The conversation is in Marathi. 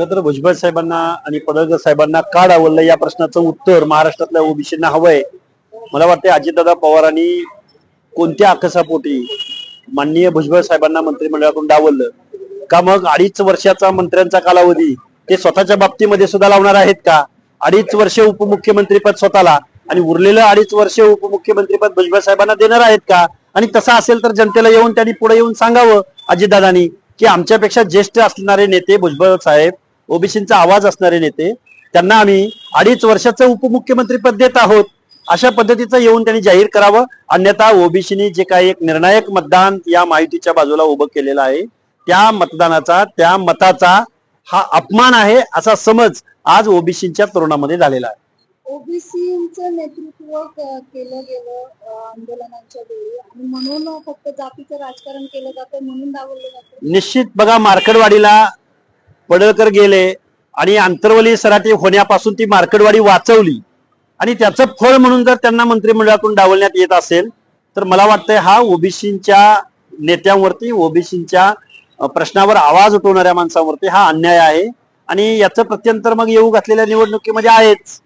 तर भुजबळ साहेबांना आणि पडळकर साहेबांना का डावललं या प्रश्नाचं उत्तर महाराष्ट्रातल्या ओबीसींना हवंय. मला वाटतं अजितदादा पवारांनी कोणत्या आकसापोटी माननीय भुजबळ साहेबांना मंत्रिमंडळातून डावललं का? मग 2.5 वर्षाचा मंत्र्यांचा कालावधी ते स्वतःच्या बाबतीमध्ये सुद्धा लावणार आहेत का? 2.5 वर्ष उपमुख्यमंत्रीपद स्वतःला आणि उरलेलं 2.5 वर्ष उपमुख्यमंत्रीपद भुजबळ साहेबांना देणार आहेत का? आणि तसं असेल तर जनतेला येऊन त्यांनी पुढे येऊन सांगावं अजितदादांनी की आमच्यापेक्षा ज्येष्ठ असणारे नेते भुजबळ साहेब, ओबीसींचा आवाज असणारे नेते, त्यांना आम्ही 2.5 वर्षाचं उपमुख्यमंत्रीपद देत आहोत अशा पद्धतीचं येऊन त्यांनी जाहीर करावं. अन्यथा ओबीसीनी जे काही एक निर्णायक मतदान या माहितीच्या बाजूला उभं केलेलं आहे त्या मतदानाचा, त्या मताचा हा अपमान आहे असा समज आज ओबीसीच्या तरुणामध्ये झालेला आहे. ओबीसीचं नेतृत्व केलं गेलं आंदोलनांच्या वेळी आणि म्हणून फक्त जातीचं राजकारण केलं जातं म्हणून डावललं जातं. निश्चित बघा, मार्कडवाडीला पडळकर गेले आणि आंतरवली सराटी होण्यापासून ती मार्कडवाडी वाचवली आणि त्याचं फळ म्हणून जर त्यांना मंत्रिमंडळातून डावलण्यात येत असेल तर मला वाटतंय हा ओबीसीच्या नेत्यांवरती, ओबीसीच्या प्रश्नावर आवाज उठवणाऱ्या माणसांवरती हा अन्याय आहे आणि याचं प्रत्यंतर मग येऊ घातलेल्या निवडणुकीमध्ये आहेच.